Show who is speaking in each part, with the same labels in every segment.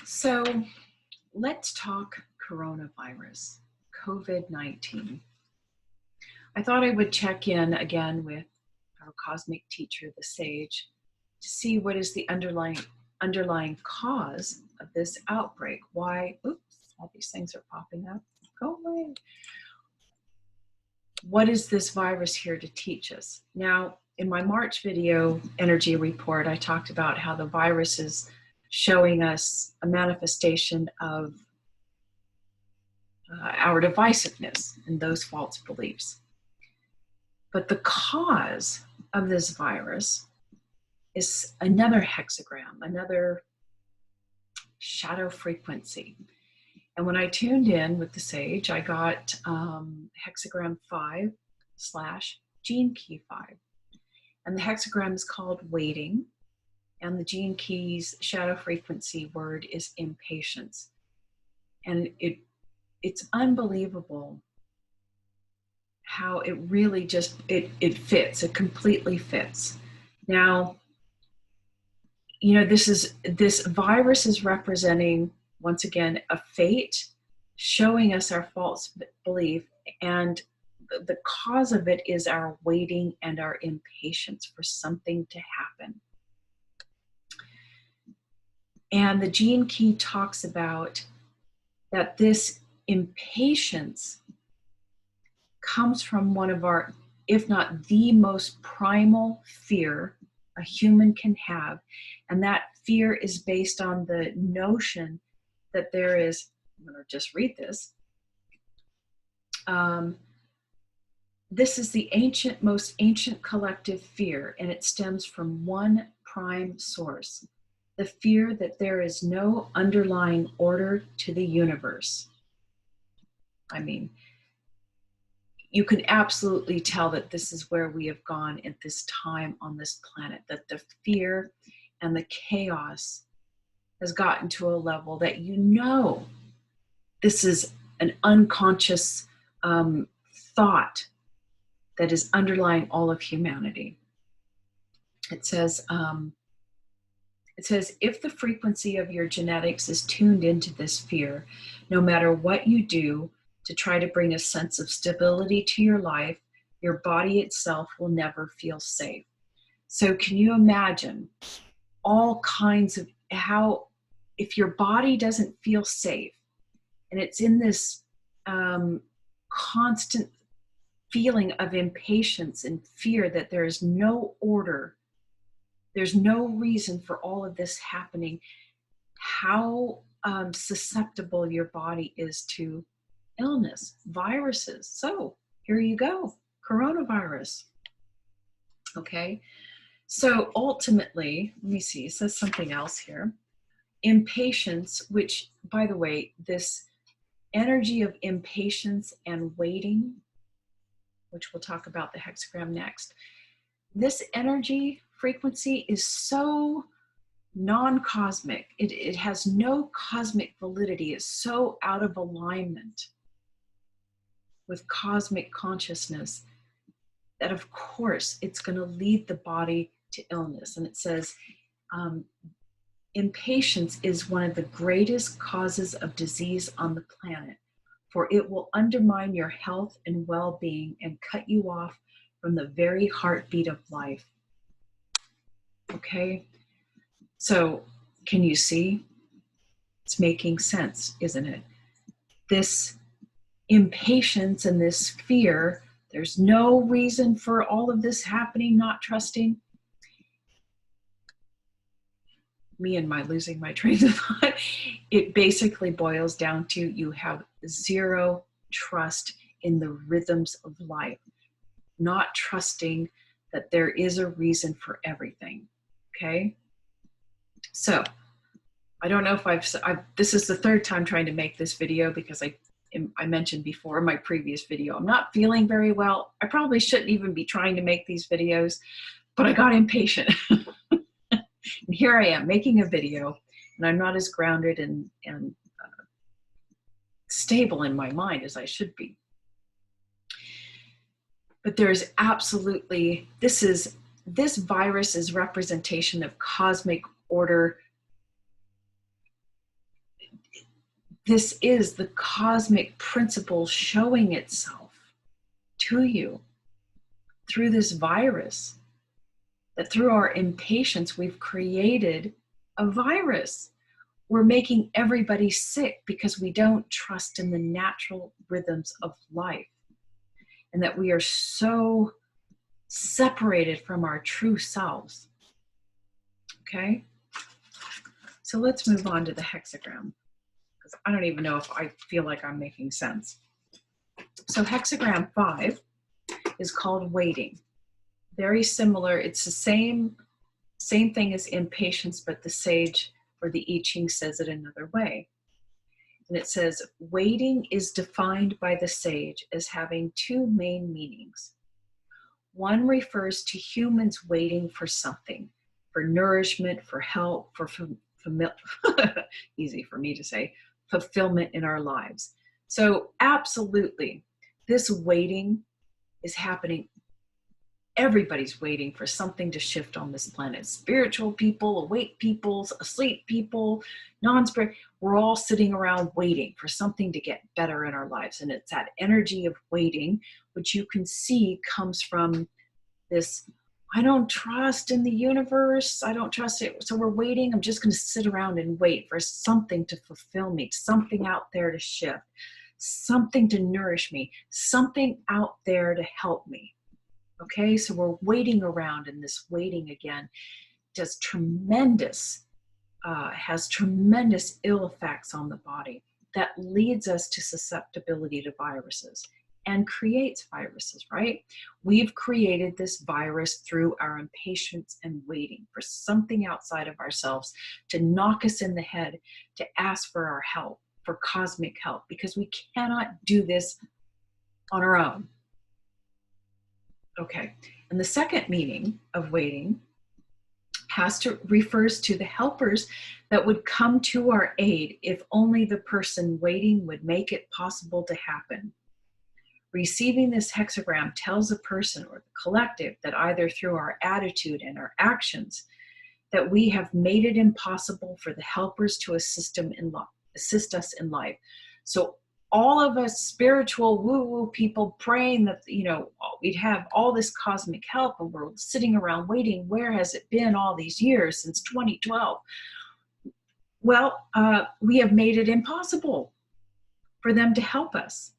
Speaker 1: So let's talk coronavirus, COVID-19. I thought I would check in again with our cosmic teacher, the sage, to see what is the underlying cause of this outbreak. Why, oops, all these things are popping up. Go away. What is this virus here to teach us? Now, in my March video, Energy Report, I talked about how the virus is showing us a manifestation of our divisiveness and those false beliefs. But the cause of this virus is another hexagram, another shadow frequency. And when I tuned in with the sage, I got hexagram 5/gene key 5. And the hexagram is called waiting. And the gene key's shadow frequency word is impatience. And it's unbelievable how it really just, it fits, it completely fits. Now, you know, this virus is representing, once again, a fate, showing us our false belief, and the cause of it is our waiting and our impatience for something to happen. And the gene key talks about that this impatience comes from one of our, if not the most primal fear a human can have. And that fear is based on the notion that there is, I'm going to just read this. This is the most ancient collective fear, and it stems from one prime source, the fear that there is no underlying order to the universe. I mean, you can absolutely tell that this is where we have gone at this time on this planet, that the fear and the chaos has gotten to a level that, you know, this is an unconscious thought that is underlying all of humanity. It says, if the frequency of your genetics is tuned into this fear, no matter what you do to try to bring a sense of stability to your life, your body itself will never feel safe. So can you imagine all kinds of how, if your body doesn't feel safe and it's in this constant feeling of impatience and fear that there is no order, there's no reason for all of this happening, how susceptible your body is to illness, viruses. So here you go, coronavirus. Okay, so ultimately, let me see, it says something else here. Impatience, which, by the way, this energy of impatience and waiting, which we'll talk about the hexagram next, this energy frequency is so non-cosmic. It has no cosmic validity. It's so out of alignment with cosmic consciousness that, of course, it's going to lead the body to illness. And it says, impatience is one of the greatest causes of disease on the planet, for it will undermine your health and well-being and cut you off from the very heartbeat of life. Okay, so can you see? It's making sense, isn't it? This impatience and this fear, there's no reason for all of this happening, not trusting. Me and my losing my train of thought, it basically boils down to you have zero trust in the rhythms of life, not trusting that there is a reason for everything. Okay, so I don't know if this is the third time trying to make this video, because I mentioned before in my previous video, I'm not feeling very well. I probably shouldn't even be trying to make these videos, but I got impatient. And here I am making a video, and I'm not as grounded and stable in my mind as I should be. But there's absolutely, this virus is representation of cosmic order This is the cosmic principle showing itself to you through this virus, that through our impatience, we've created a virus. We're making everybody sick because we don't trust in the natural rhythms of life, and that we are so separated from our true selves. Okay? So let's move on to the hexagram, because I don't even know if I feel like I'm making sense. So hexagram 5 is called waiting. Very similar. It's the same thing as impatience, but the sage or the I Ching says it another way. And it says, waiting is defined by the sage as having two main meanings. One refers to humans waiting for something, for nourishment, for help, for easy for me to say, fulfillment in our lives. So absolutely, this waiting is happening. Everybody's waiting for something to shift on this planet. Spiritual people, awake people, asleep people, non-spirit. We're all sitting around waiting for something to get better in our lives. And it's that energy of waiting, which you can see comes from this, I don't trust in the universe. I don't trust it. So we're waiting. I'm just going to sit around and wait for something to fulfill me, something out there to shift, something to nourish me, something out there to help me. Okay, so we're waiting around, and this waiting again has tremendous ill effects on the body that leads us to susceptibility to viruses and creates viruses, right? We've created this virus through our impatience and waiting for something outside of ourselves to knock us in the head, to ask for our help, for cosmic help, because we cannot do this on our own. Okay, and the second meaning of waiting refers to the helpers that would come to our aid if only the person waiting would make it possible to happen. Receiving this hexagram tells a person or the collective that either through our attitude and our actions that we have made it impossible for the helpers to assist us in life. So all of us spiritual woo-woo people praying that, we'd have all this cosmic help, and we're sitting around waiting. Where has it been all these years since 2012? Well, we have made it impossible for them to help us,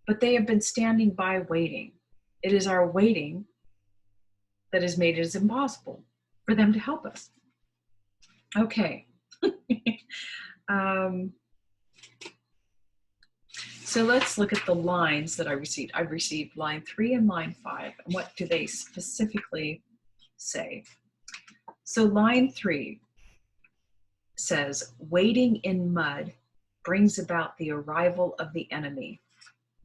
Speaker 1: but they have been standing by waiting. It is our waiting that has made it impossible for them to help us. Okay. So let's look at the lines that I received. I've received line 3 and line 5. And what do they specifically say? So line 3 says, waiting in mud brings about the arrival of the enemy,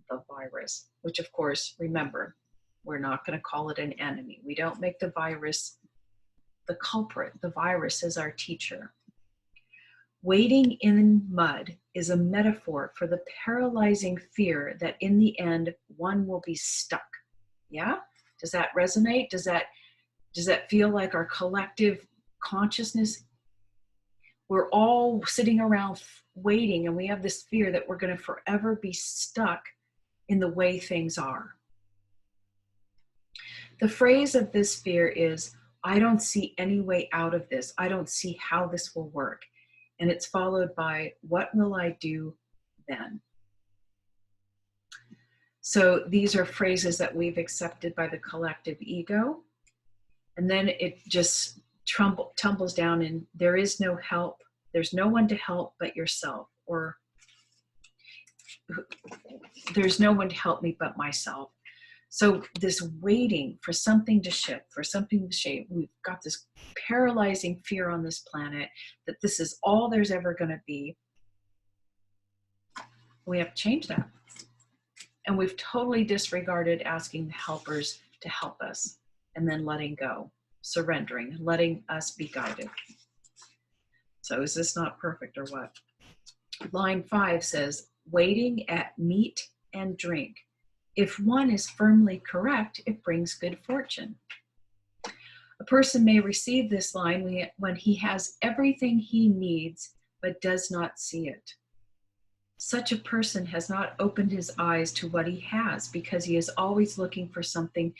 Speaker 1: the virus, which of course, remember, we're not going to call it an enemy. We don't make the virus the culprit. The virus is our teacher. Waiting in mud is a metaphor for the paralyzing fear that in the end, one will be stuck. Yeah? Does that resonate? Does that feel like our collective consciousness? We're all sitting around waiting, and we have this fear that we're going to forever be stuck in the way things are. The phrase of this fear is, I don't see any way out of this. I don't see how this will work. And it's followed by, what will I do then? So these are phrases that we've accepted by the collective ego. And then it just tumbles down in, there is no help. There's no one to help but yourself. Or there's no one to help me but myself. So this waiting for something to shift, for something to shape, we've got this paralyzing fear on this planet that this is all there's ever going to be. We have to change that. And we've totally disregarded asking the helpers to help us, and then letting go, surrendering, letting us be guided. So is this not perfect or what? Line 5 says, waiting at meat and drink. If one is firmly correct, it brings good fortune. A person may receive this line when he has everything he needs, but does not see it. Such a person has not opened his eyes to what he has because he is always looking for something,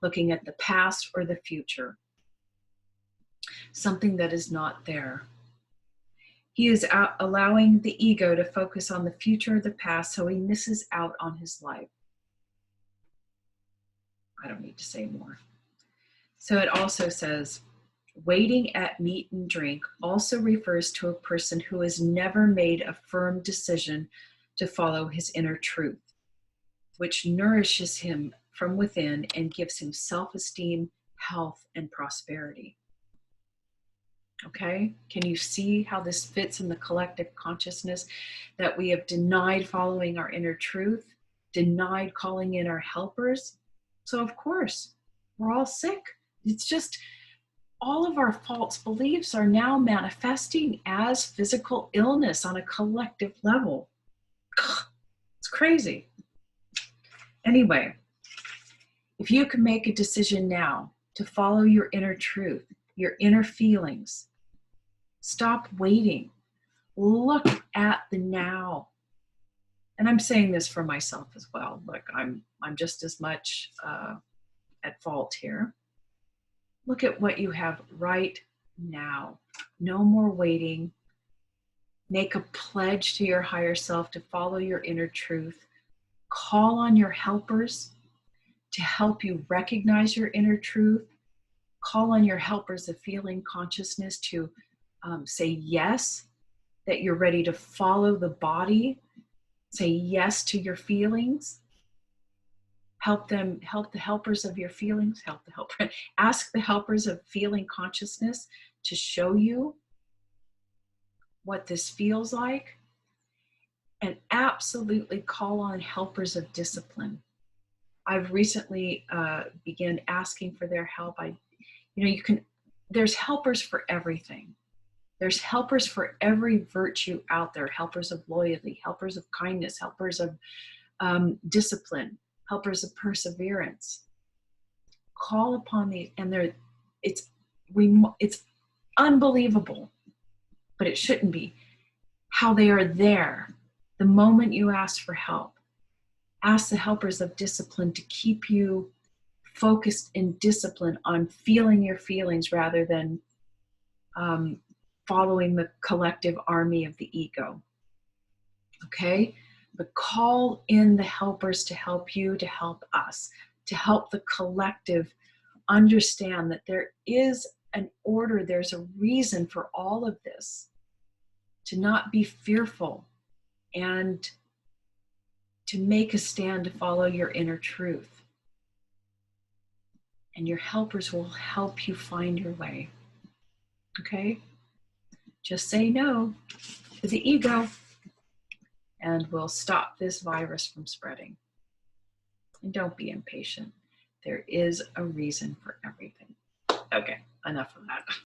Speaker 1: looking at the past or the future, something that is not there. He is allowing the ego to focus on the future or the past, so he misses out on his life. I don't need to say more. So it also says, waiting at meat and drink also refers to a person who has never made a firm decision to follow his inner truth, which nourishes him from within and gives him self-esteem, health, and prosperity. Okay, can you see how this fits in the collective consciousness that we have denied following our inner truth, denied calling in our helpers? So of course, we're all sick. It's just all of our false beliefs are now manifesting as physical illness on a collective level. It's crazy. Anyway, if you can make a decision now to follow your inner truth, your inner feelings, stop waiting. Look at the now. And I'm saying this for myself as well. Look, I'm just as much at fault here. Look at what you have right now. No more waiting. Make a pledge to your higher self to follow your inner truth. Call on your helpers to help you recognize your inner truth. Call on your helpers of feeling consciousness to say yes, that you're ready to follow the body. Say yes to your feelings. Help the helpers of your feelings, ask the helpers of feeling consciousness to show you what this feels like. And absolutely call on helpers of discipline. I've recently began asking for their help. There's helpers for everything. There's helpers for every virtue out there, helpers of loyalty, helpers of kindness, helpers of discipline, helpers of perseverance. Call upon these, and it's unbelievable, but it shouldn't be, how they are there the moment you ask for help. Ask the helpers of discipline to keep you focused in discipline on feeling your feelings rather than following the collective army of the ego. Okay? But call in the helpers to help you, to help us, to help the collective understand that there is an order, there's a reason for all of this. To not be fearful and to make a stand to follow your inner truth. And your helpers will help you find your way. Okay? Just say no to the ego, and we'll stop this virus from spreading. And don't be impatient. There is a reason for everything. Okay, enough of that.